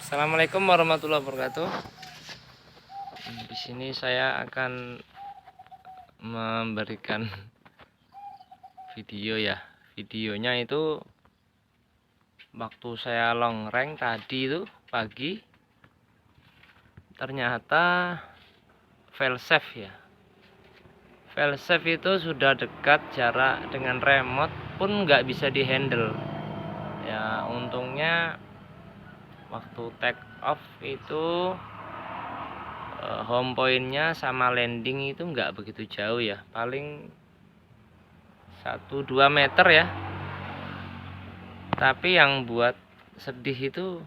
Assalamualaikum warahmatullahi wabarakatuh. Di sini saya akan memberikan video ya. Videonya itu waktu saya long rank tadi itu pagi, ternyata failsafe ya. Failsafe itu sudah dekat jarak dengan remote pun nggak bisa dihandle. Ya untungnya waktu take off itu home pointnya sama landing itu nggak begitu jauh ya, paling 1-2 meter ya. Tapi yang buat sedih itu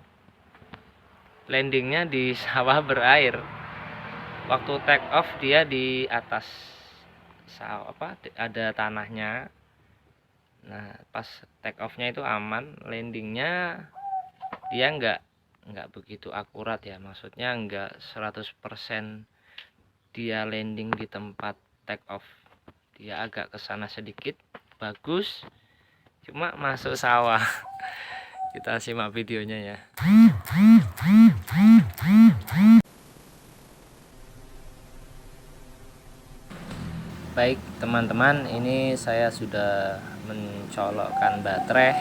landingnya di sawah berair. Waktu take off dia di atas sawah, ada tanahnya. Nah pas take offnya itu aman, landingnya dia nggak begitu akurat ya, maksudnya nggak 100% dia landing di tempat take off, dia agak kesana sedikit, bagus, cuma masuk sawah. Kita simak videonya ya. Baik teman-teman, ini saya sudah mencolokkan baterai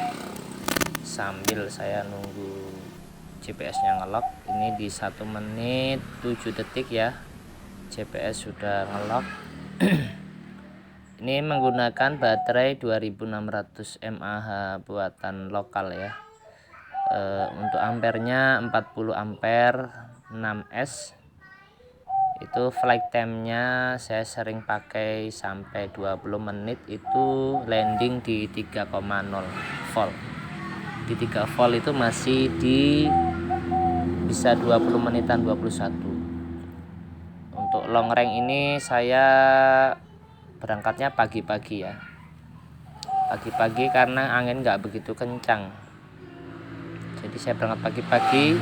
sambil saya nunggu GPS nya ngelock. Ini di 1 menit 7 detik ya, GPS sudah ngelock. Ini menggunakan baterai 2600 mAh buatan lokal ya. Untuk ampernya 40 ampere 6S. Itu flight time-nya saya sering pakai sampai 20 menit, itu landing di 3,0 volt. Di 3 volt itu masih di bisa 20 menitan 21. Untuk long range ini saya berangkatnya pagi-pagi ya. Pagi-pagi karena angin nggak begitu kencang. Jadi saya berangkat pagi-pagi,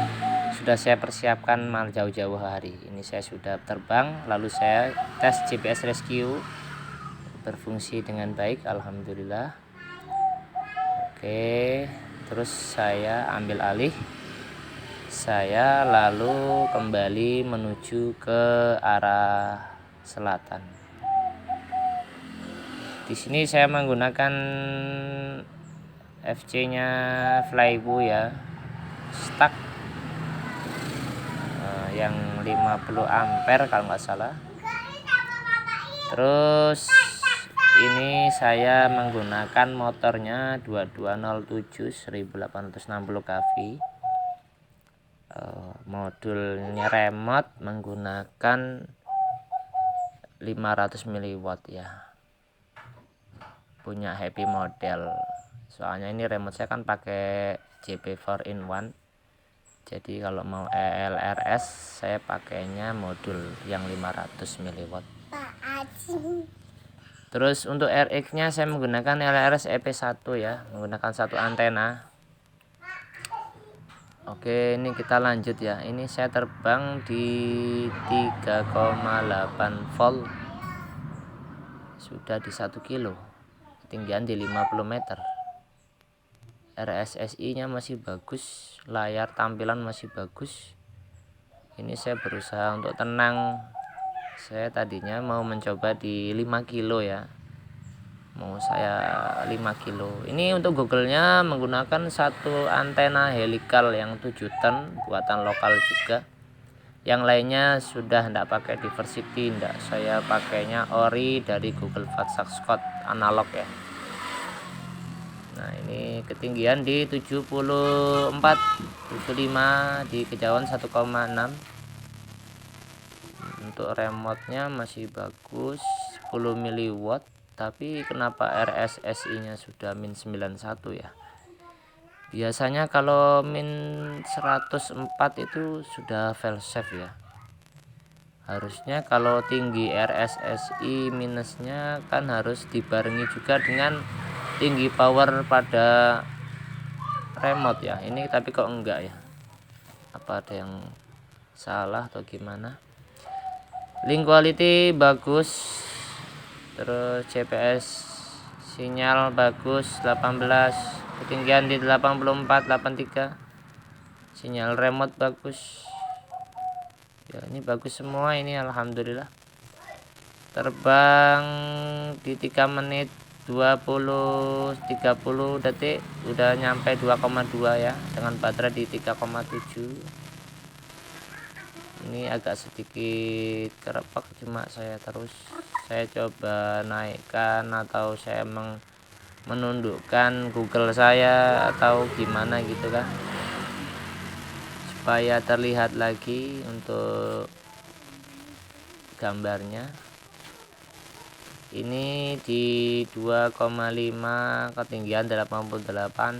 sudah saya persiapkan mal jauh-jauh hari. Ini saya sudah terbang, lalu saya tes GPS rescue, berfungsi dengan baik, alhamdulillah. Oke, terus saya ambil alih. Saya lalu kembali menuju ke arah selatan. Di sini saya menggunakan FC-nya Flybu ya, stuck yang 50 ampere kalau nggak salah. Terus ini saya menggunakan motornya 2207 1860 kV. Modulnya remote menggunakan 500 mW ya, punya Happy model. Soalnya ini remote saya kan pakai JP 4-in-1. Jadi kalau mau ELRS saya pakainya modul yang 500 mW. Terus untuk RX nya saya menggunakan LRS EP1 ya, menggunakan 1 antena. Oke, ini kita lanjut ya. Ini saya terbang di 3,8 volt, sudah di 1 kilo, ketinggian di 50 meter. RSSI nya masih bagus, layar tampilan masih bagus. Ini saya berusaha untuk tenang. Saya tadinya mau mencoba di 5 kilo ya, mau saya 5 kilo. Ini untuk Google-nya menggunakan 1 antena helikal yang 7 ton buatan lokal juga. Yang lainnya sudah tidak pakai Diversity, tidak, saya pakainya ori dari Google Vatsak Scott analog ya. Nah ini ketinggian di 74 75 di kejauhan 1,6. Untuk remote-nya masih bagus, 10 mW. Tapi kenapa RSSI nya sudah min 91 ya? Biasanya kalau min 104 itu sudah failsafe ya. Harusnya kalau tinggi RSSI minusnya kan harus dibarengi juga dengan tinggi power pada remote ya. Ini tapi kok enggak ya? Apa ada yang salah atau gimana? Link quality bagus, terus GPS sinyal bagus, 18, ketinggian di 84 83. sinyal remote bagus ya, ini bagus semua ini, alhamdulillah. Terbang di 3 menit 30 detik udah nyampe 2,2 ya, dengan baterai di 3,7. Ini agak sedikit kerepak, cuma saya coba naikkan, atau saya menundukkan Google saya atau gimana gitu kan, supaya terlihat lagi untuk gambarnya. Ini di 2,5, ketinggian 88,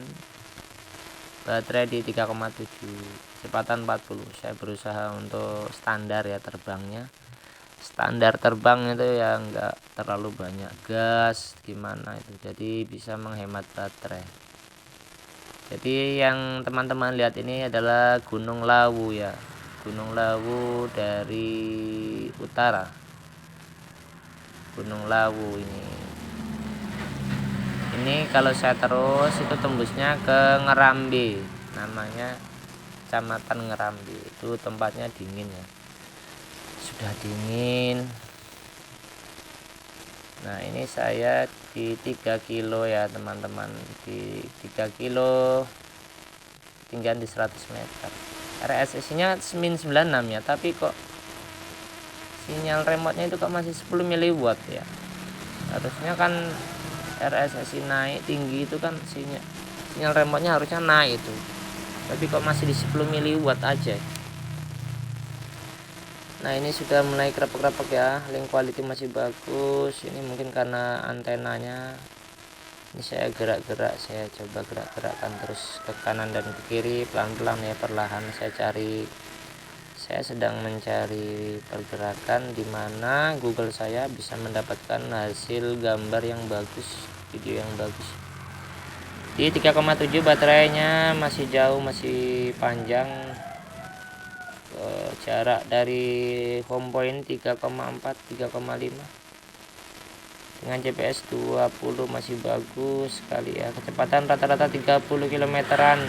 baterai di 3,7, kecepatan 40. Saya berusaha untuk standar ya terbangnya, standar terbang itu ya enggak terlalu banyak gas gimana itu, jadi bisa menghemat baterai. Jadi yang teman-teman lihat ini adalah Gunung Lawu ya, Gunung Lawu dari utara, Gunung Lawu ini kalau saya terus itu tembusnya ke Ngerambi, namanya Kecamatan Ngerambi. Itu tempatnya dingin ya, sudah dingin. Nah ini saya di 3 kilo ya teman-teman, di 3 kilo, ketinggian di 100 meter. RSS nya min 96 ya, tapi kok sinyal remote-nya itu kok masih 10 mW ya. Harusnya kan RSSI naik tinggi itu kan sinyal remote-nya harusnya naik itu, tapi kok masih di 10 mW aja. Nah ini sudah mulai kerapek-kerapek ya, link quality masih bagus. Ini mungkin karena antenanya. Ini saya gerak-gerak, saya coba gerak-gerakkan terus ke kanan dan ke kiri, pelan-pelan ya, perlahan. Saya sedang mencari pergerakan di mana Google saya bisa mendapatkan hasil gambar yang bagus, video yang bagus. Di 3,7 baterainya masih jauh, masih panjang. Jarak dari home point 3,4 3,5, dengan GPS 20 masih bagus sekali ya. Kecepatan rata-rata 30 km/jam.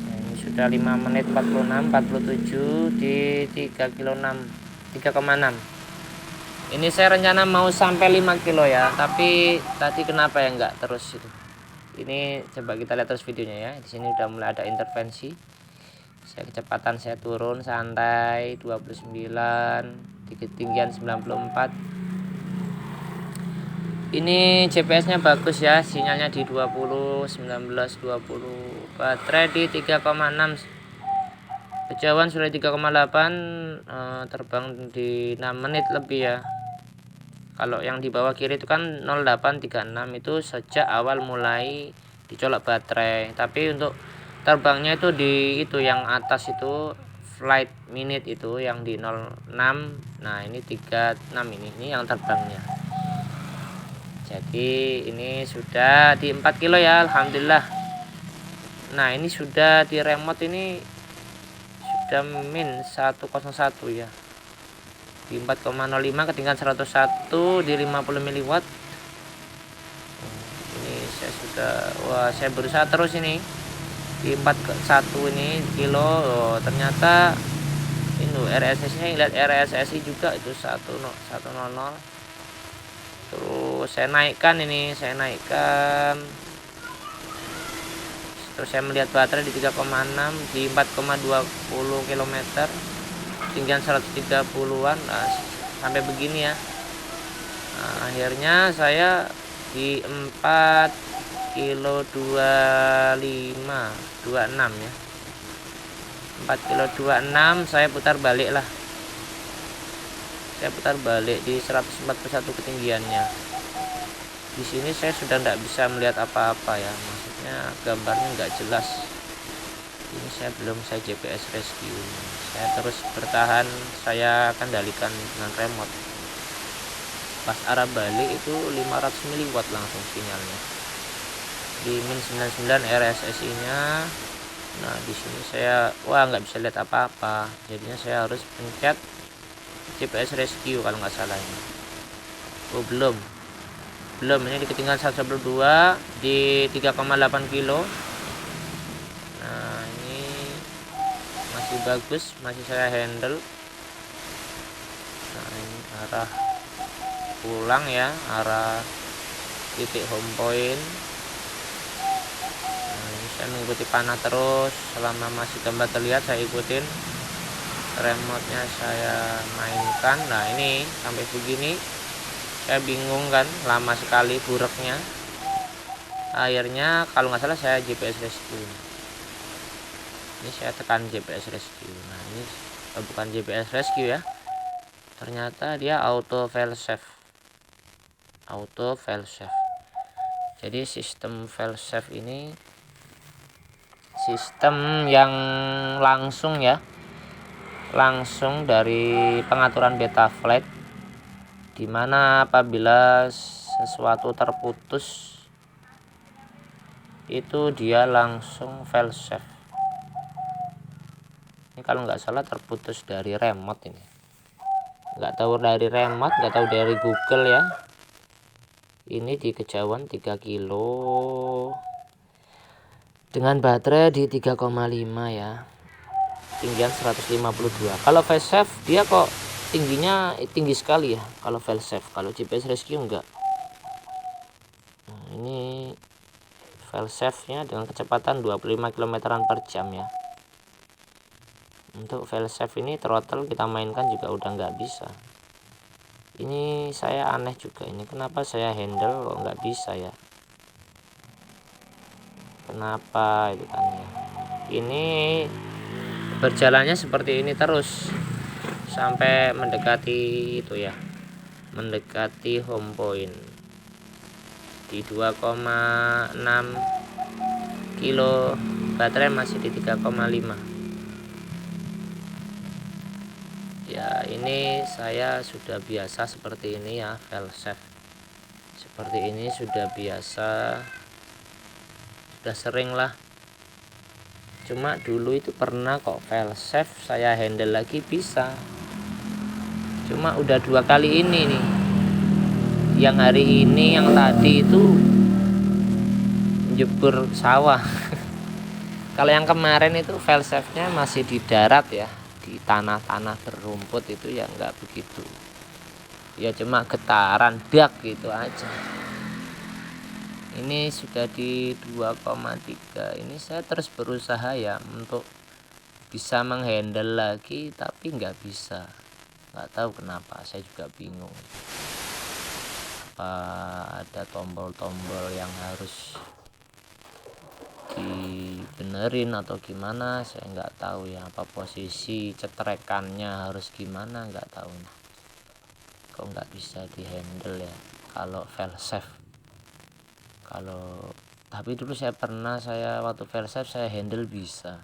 Ini sudah 5 menit 47 di 3,6. Ini saya rencana mau sampai 5 kilo ya, tapi tadi kenapa ya enggak terus itu. Ini coba kita lihat terus videonya ya. Di sini udah mulai ada intervensi. Kecepatan saya turun santai 29 di ketinggian 94. Ini GPS nya bagus ya, sinyalnya di 20, 19, 20, baterai di 3,6, kejauhan sudah 3,8, terbang di 6 menit lebih ya. Kalau yang di bawah kiri itu kan 0836, itu sejak awal mulai dicolok baterai. Tapi untuk terbangnya itu di itu yang atas itu flight minute itu yang di 06. Nah ini 36, ini yang terbangnya. Jadi ini sudah di 4 kilo ya, alhamdulillah. Nah ini sudah di remote, ini sudah min 101 ya, di 4,05, ketinggian 101 di 50 mW. Ini saya sudah, saya berusaha terus ini di 41 ini kilo. Ternyata ini RSSI, lihat RSSI juga itu 100. Terus saya naikkan, terus saya melihat baterai di 3,6 di 4,20 km, ketinggian 130-an. Nah, sampai begini ya. Nah, akhirnya saya di 4 kilo 26 ya, 4 kilo 26. Saya putar balik lah, di 141 ketinggiannya. Di sini saya sudah tidak bisa melihat apa-apa ya, maksudnya gambarnya nggak jelas. Ini saya belum GPS rescue, saya terus bertahan, saya kendalikan dengan remote. Pas arah balik itu 500 mW langsung sinyalnya di min 99 RSSI nya. Nah di sini saya nggak bisa lihat apa-apa, jadinya saya harus pencet GPS rescue kalau nggak salah ini. Belum ini di ketinggian 192 di 3,8 kilo. masih bagus, masih saya handle. Nah, ini arah pulang ya, arah titik home point. Nah, ini saya mengikuti panah terus selama masih gambar terlihat, saya ikutin. Remote-nya saya mainkan. Nah, ini sampai begini saya bingung kan, lama sekali bureknya. Akhirnya kalau nggak salah saya GPS rescue. Ini saya tekan GPS rescue. Nah, ini bukan GPS rescue ya, ternyata dia auto fail safe. Jadi sistem fail safe ini sistem yang langsung ya, langsung dari pengaturan Betaflight, dimana apabila sesuatu terputus itu dia langsung fail safe. Ini kalau nggak salah terputus dari remote, ini nggak tahu dari remote, nggak tahu dari Google ya. Ini di kejauhan 3 kilo dengan baterai di 3,5 ya, tinggian 152. Kalau fail safe dia kok tingginya tinggi sekali ya kalau fail safe, kalau GPS rescue enggak. Nah, ini fail safe nya dengan kecepatan 25 km/jam ya. Untuk fail safe ini throttle kita mainkan juga udah nggak bisa. Ini saya aneh juga, ini kenapa saya handle kok nggak bisa ya, kenapa itu kan ya. Ini berjalannya seperti ini terus sampai mendekati itu ya, mendekati home point di 2,6 kilo, baterai masih di 3,5 ya. Ini saya sudah biasa seperti ini ya, fail safe seperti ini sudah biasa, sudah sering lah. Cuma dulu itu pernah kok fail safe saya handle lagi bisa, cuma udah 2 kali ini nih. Yang hari ini, yang tadi itu jebur sawah. Kalau yang kemarin itu fail safe-nya masih di darat ya, di tanah-tanah berumput itu ya nggak begitu. Ya cuma getaran dak gitu aja. Ini sudah di 2,3. Ini saya terus berusaha ya untuk bisa menghandle lagi, tapi nggak bisa. Nggak tahu kenapa, saya juga bingung. Apa ada tombol-tombol yang harus dibenerin atau gimana, saya nggak tahu ya. Apa posisi cetrekannya harus gimana, nggak tahu. Kok nggak bisa dihandle ya kalau fail safe. Kalau tapi dulu saya pernah, saya waktu fail safe saya handle bisa.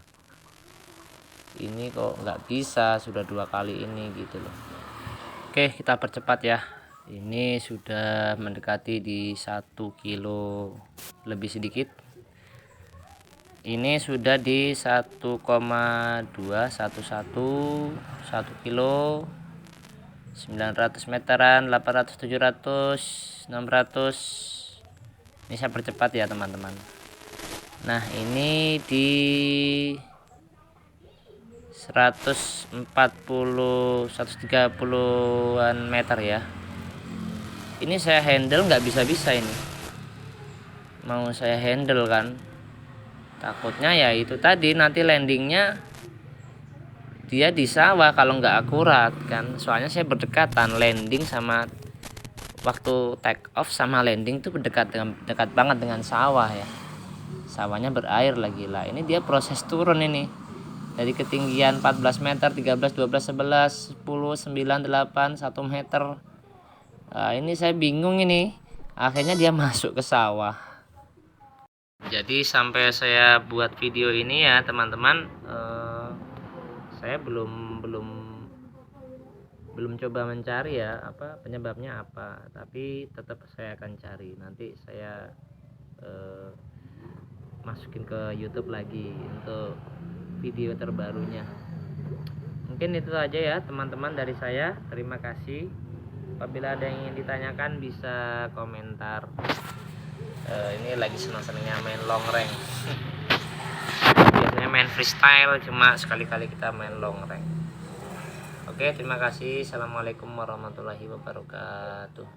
Ini kok nggak bisa, sudah 2 kali ini gitu loh. Oke, kita percepat ya. Ini sudah mendekati di 1 kilo lebih sedikit. Ini sudah di 1,211 1 kilo 900 meteran, 800, 700, 600. Ini saya percepat ya teman-teman. Nah, ini di 140 130-an meter ya. Ini saya handle nggak bisa-bisa, ini mau saya handle kan, takutnya ya itu tadi nanti landingnya dia di sawah kalau nggak akurat kan. Soalnya saya berdekatan landing sama waktu take off sama landing tuh dekat banget dengan sawah ya. Sawahnya berair lagi lah. Ini dia proses turun ini dari ketinggian 14 meter, 13, 12, 11, 10, 9, 8, 1 meter. Nah, ini saya bingung ini. Akhirnya dia masuk ke sawah. Jadi sampai saya buat video ini ya teman-teman, saya belum coba mencari ya apa penyebabnya apa, tapi tetap saya akan cari. Nanti saya masukin ke YouTube lagi untuk video terbarunya. Mungkin itu aja ya teman-teman dari saya. Terima kasih. Apabila ada yang ingin ditanyakan bisa komentar. Ini lagi senang-senangnya main long range. Biasanya main freestyle, cuma sekali-kali kita main long rank. Oke, terima kasih. Assalamualaikum warahmatullahi wabarakatuh.